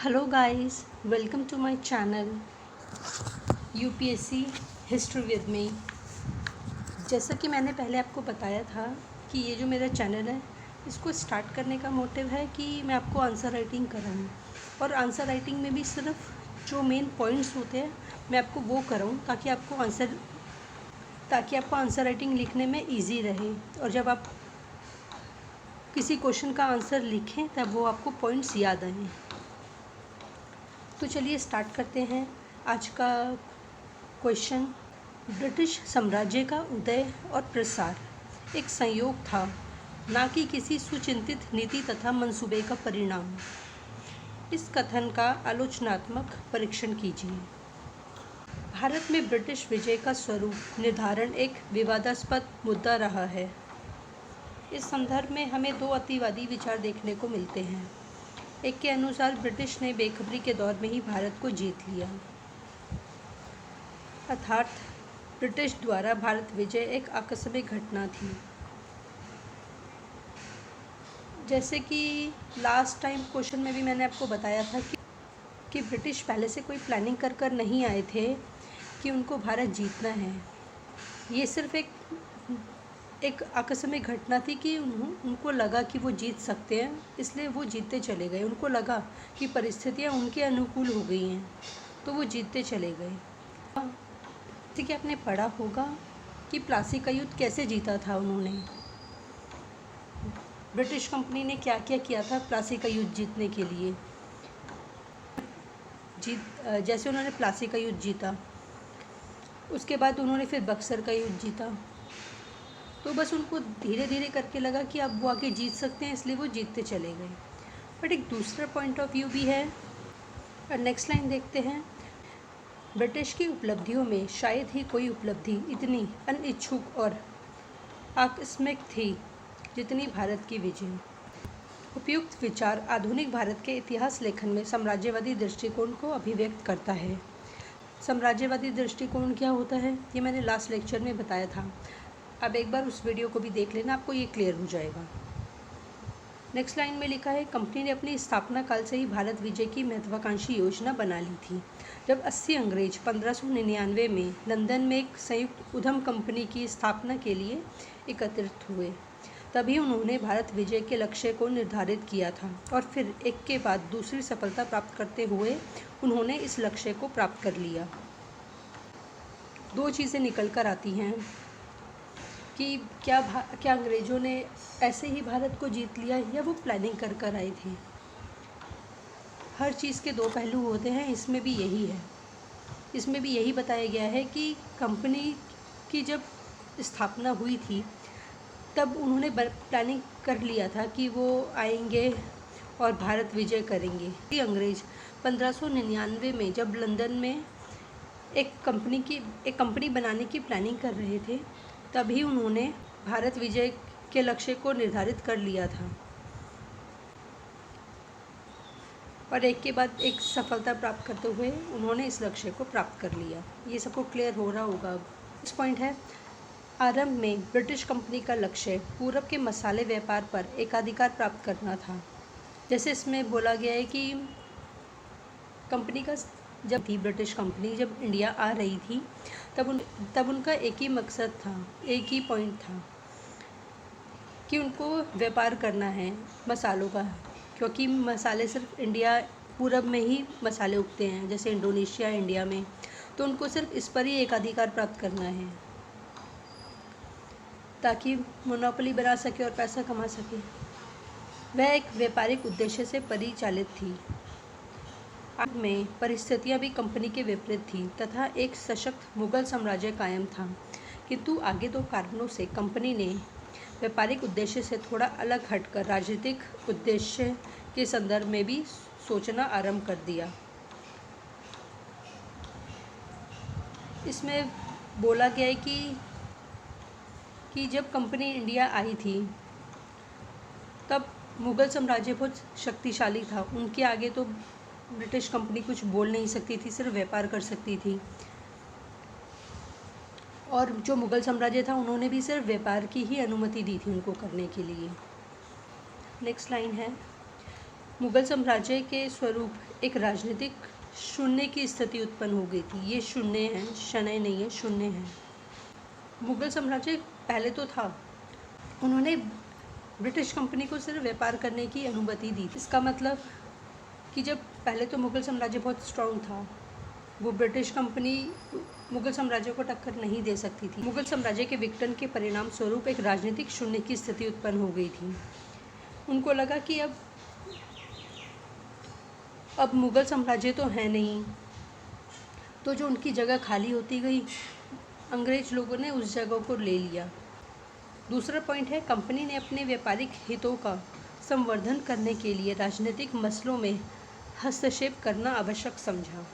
Hello guys, welcome to my channel UPSC history with me. जैसा कि मैंने पहले आपको बताया था कि ये जो मेरा चैनल है, इसको स्टार्ट करने का मोटिव है कि मैं आपको आंसर राइटिंग कराऊँ, और आंसर राइटिंग में भी सिर्फ जो मेन पॉइंट्स होते हैं मैं आपको वो कराऊँ ताकि आपको आंसर राइटिंग लिखने में ईजी रहे, और जब आप किसी क्वेश्चन का आंसर लिखें तब वो आपको पॉइंट्स याद आएँ। तो चलिए स्टार्ट करते हैं। आज का क्वेश्चन, ब्रिटिश साम्राज्य का उदय और प्रसार एक संयोग था, ना कि किसी सुचिंतित नीति तथा मंसूबे का परिणाम। इस कथन का आलोचनात्मक परीक्षण कीजिए। भारत में ब्रिटिश विजय का स्वरूप निर्धारण एक विवादास्पद मुद्दा रहा है। इस संदर्भ में हमें दो अतिवादी विचार देखने को मिलते हैं। एक के अनुसार ब्रिटिश ने बेखबरी के दौर में ही भारत को जीत लिया, अर्थात ब्रिटिश द्वारा भारत विजय एक आकस्मिक घटना थी। जैसे कि लास्ट टाइम क्वेश्चन में भी मैंने आपको बताया था कि ब्रिटिश पहले से कोई प्लानिंग कर नहीं आए थे कि उनको भारत जीतना है। ये सिर्फ एक आकस्मिक घटना थी कि उनको लगा कि वो जीत सकते हैं, इसलिए वो जीतते चले गए। उनको लगा कि परिस्थितियाँ उनके अनुकूल हो गई हैं, तो वो जीतते चले गए। जैसे कि आपने पढ़ा होगा कि प्लासी का युद्ध कैसे जीता था उन्होंने। ब्रिटिश कंपनी ने क्या क्या किया था प्लासी का युद्ध जीतने के लिए। जैसे उन्होंने प्लासी का युद्ध जीता, उसके बाद उन्होंने फिर बक्सर का युद्ध जीता। तो बस उनको धीरे धीरे करके लगा कि अब वो आगे जीत सकते हैं, इसलिए वो जीतते चले गए। बट एक दूसरा पॉइंट ऑफ व्यू भी है। और नेक्स्ट लाइन देखते हैं, ब्रिटिश की उपलब्धियों में शायद ही कोई उपलब्धि इतनी अनिच्छुक और आकस्मिक थी जितनी भारत की विजय। उपयुक्त विचार आधुनिक भारत के इतिहास लेखन में साम्राज्यवादी दृष्टिकोण को अभिव्यक्त करता है। साम्राज्यवादी दृष्टिकोण क्या होता है, ये मैंने लास्ट लेक्चर में बताया था। अब एक बार उस वीडियो को भी देख लेना, आपको ये क्लियर हो जाएगा। नेक्स्ट लाइन में लिखा है, कंपनी ने अपनी स्थापना काल से ही भारत विजय की महत्वाकांक्षी योजना बना ली थी। जब 80 अंग्रेज 1599 में लंदन में एक संयुक्त उद्यम कंपनी की स्थापना के लिए एकत्रित हुए, तभी उन्होंने भारत विजय के लक्ष्य को निर्धारित किया था, और फिर एक के बाद दूसरी सफलता प्राप्त करते हुए उन्होंने इस लक्ष्य को प्राप्त कर लिया। दो चीज़ें निकल कर आती हैं कि क्या अंग्रेज़ों ने ऐसे ही भारत को जीत लिया या वो प्लानिंग कर आए थे। हर चीज़ के दो पहलू होते हैं, इसमें भी यही है। इसमें भी यही बताया गया है कि कंपनी की जब स्थापना हुई थी तब उन्होंने प्लानिंग कर लिया था कि वो आएंगे और भारत विजय करेंगे। अंग्रेज़ 1599 में जब लंदन में एक कंपनी बनाने की प्लानिंग कर रहे थे, तभी उन्होंने भारत विजय के लक्ष्य को निर्धारित कर लिया था, और एक के बाद एक सफलता प्राप्त करते हुए उन्होंने इस लक्ष्य को प्राप्त कर लिया। ये सबको क्लियर हो रहा होगा। इस पॉइंट है, आरंभ में ब्रिटिश कंपनी का लक्ष्य पूरब के मसाले व्यापार पर एकाधिकार प्राप्त करना था। जैसे इसमें बोला गया है कि कंपनी का जब थी ब्रिटिश कंपनी जब इंडिया आ रही थी तब उनका एक ही मकसद था, एक ही पॉइंट था कि उनको व्यापार करना है मसालों का, क्योंकि मसाले सिर्फ इंडिया पूरब में ही मसाले उगते हैं, जैसे इंडोनेशिया इंडिया में, तो उनको सिर्फ इस पर ही एकाधिकार प्राप्त करना है ताकि मोनोपोली बना सके और पैसा कमा सके। वह एक व्यापारिक उद्देश्य से परिचालित थी। में परिस्थितियां भी कंपनी के विपरीत थी तथा एक सशक्त मुगल साम्राज्य कायम था, किंतु आगे दो कारणों से कंपनी ने व्यापारिक उद्देश्य से थोड़ा अलग हटकर राजनीतिक उद्देश्य के संदर्भ में भी सोचना आरंभ कर दिया। इसमें बोला गया है कि जब कंपनी इंडिया आई थी तब मुगल साम्राज्य बहुत शक्तिशाली था, उनके आगे तो ब्रिटिश कंपनी कुछ बोल नहीं सकती थी, सिर्फ व्यापार कर सकती थी। और जो मुगल साम्राज्य था उन्होंने भी सिर्फ व्यापार की ही अनुमति दी थी उनको करने के लिए। नेक्स्ट लाइन है, मुगल साम्राज्य के स्वरूप एक राजनीतिक शून्य की स्थिति उत्पन्न हो गई थी। ये शून्य है, शनय नहीं है, शून्य है। मुगल साम्राज्य पहले तो था, उन्होंने ब्रिटिश कंपनी को सिर्फ व्यापार करने की अनुमति दी थी। इसका मतलब कि जब पहले तो मुगल साम्राज्य बहुत स्ट्रांग था, वो ब्रिटिश कंपनी मुगल साम्राज्य को टक्कर नहीं दे सकती थी। मुगल साम्राज्य के विघटन के परिणाम स्वरूप एक राजनीतिक शून्य की स्थिति उत्पन्न हो गई थी। उनको लगा कि अब मुगल साम्राज्य तो है नहीं, तो जो उनकी जगह खाली होती गई, अंग्रेज लोगों ने उस जगह को ले लिया। दूसरा पॉइंट है, कंपनी ने अपने व्यापारिक हितों का संवर्धन करने के लिए राजनीतिक मसलों में हस्तक्षेप करना आवश्यक समझा।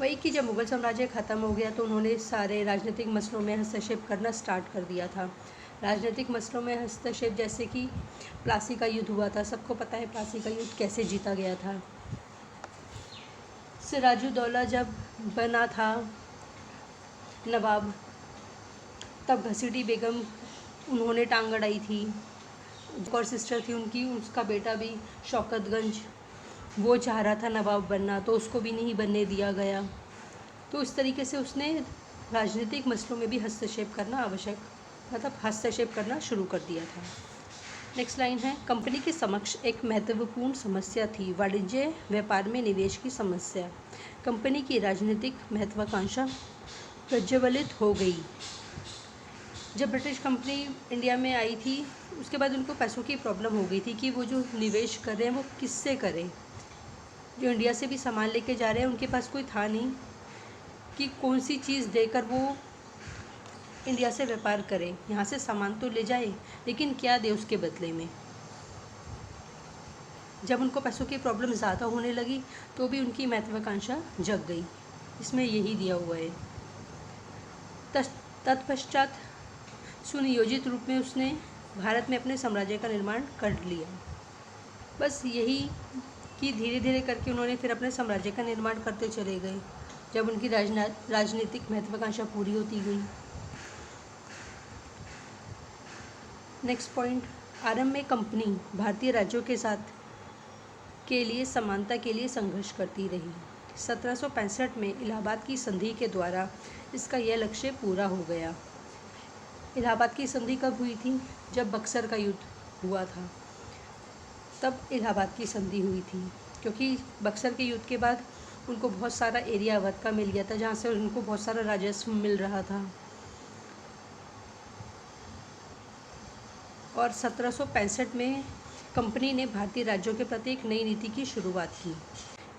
वही कि जब मुगल साम्राज्य ख़त्म हो गया तो उन्होंने सारे राजनीतिक मसलों में हस्तक्षेप करना स्टार्ट कर दिया था। राजनीतिक मसलों में हस्तक्षेप जैसे कि प्लासी का युद्ध हुआ था, सबको पता है प्लासी का युद्ध कैसे जीता गया था। सिराजुद्दौला जब बना था नवाब, तब घसीटी बेगम उन्होंने टांग अड़ाई थी। एक और सिस्टर थी उनकी, उसका बेटा भी शौकतगंज, वो चाह रहा था नवाब बनना, तो उसको भी नहीं बनने दिया गया। तो इस तरीके से उसने राजनीतिक मसलों में भी हस्तक्षेप करना हस्तक्षेप करना शुरू कर दिया था। नेक्स्ट लाइन है, कंपनी के समक्ष एक महत्वपूर्ण समस्या थी वाणिज्य व्यापार में निवेश की समस्या। कंपनी की राजनीतिक महत्वाकांक्षा प्रज्वलित हो गई। जब ब्रिटिश कंपनी इंडिया में आई थी, उसके बाद उनको पैसों की प्रॉब्लम हो गई थी कि वो जो निवेश कर रहे हैं वो किससे करें। जो इंडिया से भी सामान लेके जा रहे हैं, उनके पास कोई था नहीं कि कौन सी चीज़ देकर वो इंडिया से व्यापार करें। यहाँ से सामान तो ले जाए, लेकिन क्या दे उसके बदले में। जब उनको पैसों की प्रॉब्लम ज़्यादा होने लगी तो भी उनकी महत्वाकांक्षा जग गई। इसमें यही दिया हुआ है। तत्पश्चात सुनियोजित रूप में उसने भारत में अपने साम्राज्य का निर्माण कर लिया। बस यही कि धीरे धीरे करके उन्होंने फिर अपने साम्राज्य का निर्माण करते चले गए, जब उनकी राजनीतिक महत्वाकांक्षा पूरी होती गई। नेक्स्ट पॉइंट, आरंभ में कंपनी भारतीय राज्यों के साथ के लिए समानता के लिए संघर्ष करती रही। 1765 में इलाहाबाद की संधि के द्वारा इसका यह लक्ष्य पूरा हो गया। इलाहाबाद की संधि कब हुई थी? जब बक्सर का युद्ध हुआ था, तब इलाहाबाद की संधि हुई थी। क्योंकि बक्सर के युद्ध के बाद उनको बहुत सारा एरिया अवध का मिल गया था, जहाँ से उनको बहुत सारा राजस्व मिल रहा था। और 1765 में कंपनी ने भारतीय राज्यों के प्रति एक नई नीति की शुरुआत की।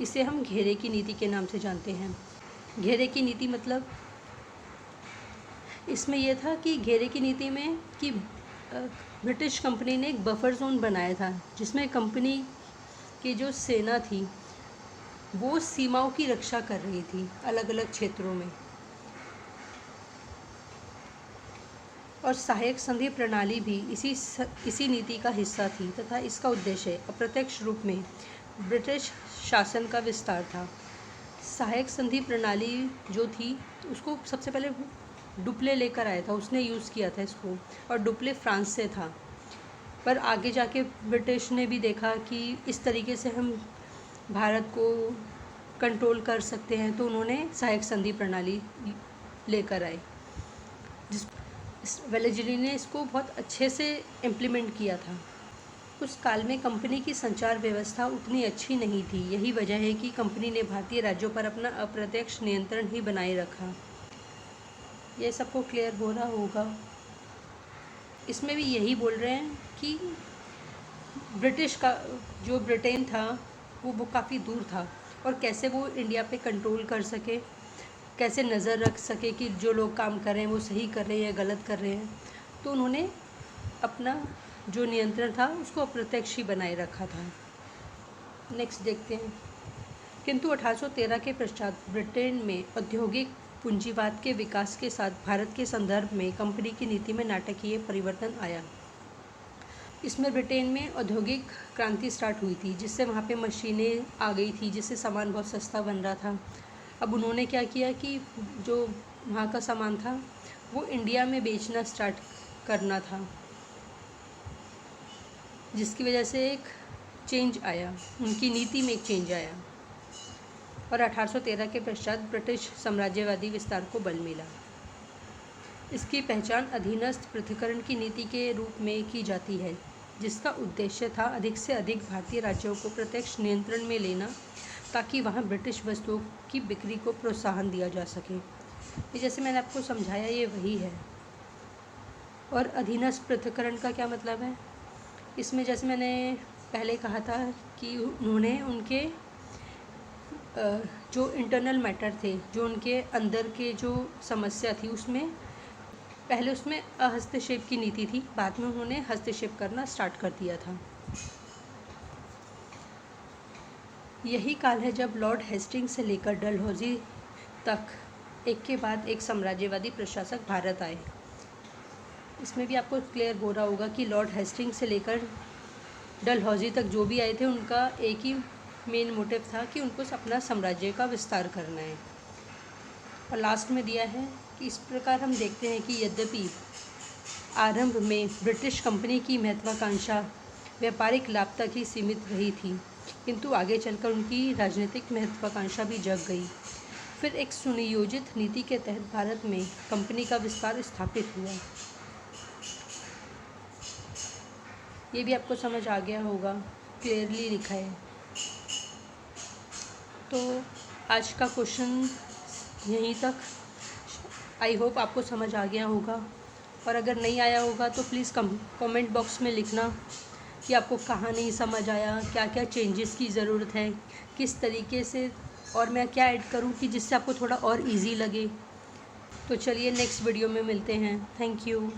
इसे हम घेरे की नीति के नाम से जानते हैं। घेरे की नीति मतलब इसमें यह था कि घेरे की नीति में कि ब्रिटिश कंपनी ने एक बफर जोन बनाया था, जिसमें कंपनी की जो सेना थी वो सीमाओं की रक्षा कर रही थी अलग अलग क्षेत्रों में। और सहायक संधि प्रणाली भी इसी नीति का हिस्सा थी तथा इसका उद्देश्य अप्रत्यक्ष रूप में ब्रिटिश शासन का विस्तार था। सहायक संधि प्रणाली जो थी उसको सबसे पहले डुप्ले लेकर आया था, उसने यूज़ किया था इसको, और डुप्ले फ्रांस से था। पर आगे जाके ब्रिटिश ने भी देखा कि इस तरीके से हम भारत को कंट्रोल कर सकते हैं, तो उन्होंने सहायक संधि प्रणाली लेकर आए। वेलेस्ली ने इसको बहुत अच्छे से इम्प्लीमेंट किया था। उस काल में कंपनी की संचार व्यवस्था उतनी अच्छी नहीं थी। यही वजह है कि कंपनी ने भारतीय राज्यों पर अपना अप्रत्यक्ष नियंत्रण ही बनाए रखा। यह सबको क्लियर हो रहा होगा। इसमें भी यही बोल रहे हैं कि ब्रिटिश का जो ब्रिटेन था वो काफ़ी दूर था, और कैसे वो इंडिया पे कंट्रोल कर सके, कैसे नज़र रख सके कि जो लोग काम कर रहे हैं वो सही कर रहे हैं या गलत कर रहे हैं। तो उन्होंने अपना जो नियंत्रण था उसको अप्रत्यक्ष ही बनाए रखा था। नेक्स्ट देखते हैं। किंतु 1813 के पश्चात ब्रिटेन में औद्योगिक पूंजीवाद के विकास के साथ भारत के संदर्भ में कंपनी की नीति में नाटकीय परिवर्तन आया। इसमें ब्रिटेन में औद्योगिक क्रांति स्टार्ट हुई थी, जिससे वहाँ पे मशीनें आ गई थी, जिससे सामान बहुत सस्ता बन रहा था। अब उन्होंने क्या किया कि जो वहाँ का सामान था वो इंडिया में बेचना स्टार्ट करना था, जिसकी वजह से एक चेंज आया, उनकी नीति में एक चेंज आया और 1813 के पश्चात ब्रिटिश साम्राज्यवादी विस्तार को बल मिला। इसकी पहचान अधीनस्थ पृथक्करण की नीति के रूप में की जाती है, जिसका उद्देश्य था अधिक से अधिक भारतीय राज्यों को प्रत्यक्ष नियंत्रण में लेना, ताकि वहां ब्रिटिश वस्तुओं की बिक्री को प्रोत्साहन दिया जा सके। ये जैसे मैंने आपको समझाया, ये वही है। और अधीनस्थ पृथक्करण का क्या मतलब है? इसमें जैसे मैंने पहले कहा था कि उन्होंने उनके जो इंटरनल मैटर थे, जो उनके अंदर के जो समस्या थी, पहले उसमें हस्तक्षेप की नीति थी, बाद में उन्होंने हस्तक्षेप करना स्टार्ट कर दिया था। यही काल है जब लॉर्ड हेस्टिंग्स से लेकर डलहौजी तक एक के बाद एक साम्राज्यवादी प्रशासक भारत आए। इसमें भी आपको क्लियर हो रहा होगा कि लॉर्ड हेस्टिंग्स से लेकर डलहौजी तक जो भी आए थे, उनका एक ही मेन मोटिव था कि उनको अपना साम्राज्य का विस्तार करना है। और लास्ट में दिया है कि इस प्रकार हम देखते हैं कि यद्यपि आरंभ में ब्रिटिश कंपनी की महत्वाकांक्षा व्यापारिक लाभ तक ही सीमित रही थी, किंतु आगे चलकर उनकी राजनीतिक महत्वाकांक्षा भी जग गई। फिर एक सुनियोजित नीति के तहत भारत में कंपनी का विस्तार स्थापित हुआ। ये भी आपको समझ आ गया होगा, क्लियरली लिखा है। तो आज का क्वेश्चन यहीं तक। आई होप आपको समझ आ गया होगा, और अगर नहीं आया होगा तो प्लीज़ कमेंट बॉक्स में लिखना कि आपको कहाँ नहीं समझ आया, क्या क्या चेंजेस की ज़रूरत है, किस तरीके से, और मैं क्या ऐड करूँ कि जिससे आपको थोड़ा और इजी लगे। तो चलिए नेक्स्ट वीडियो में मिलते हैं। Thank you.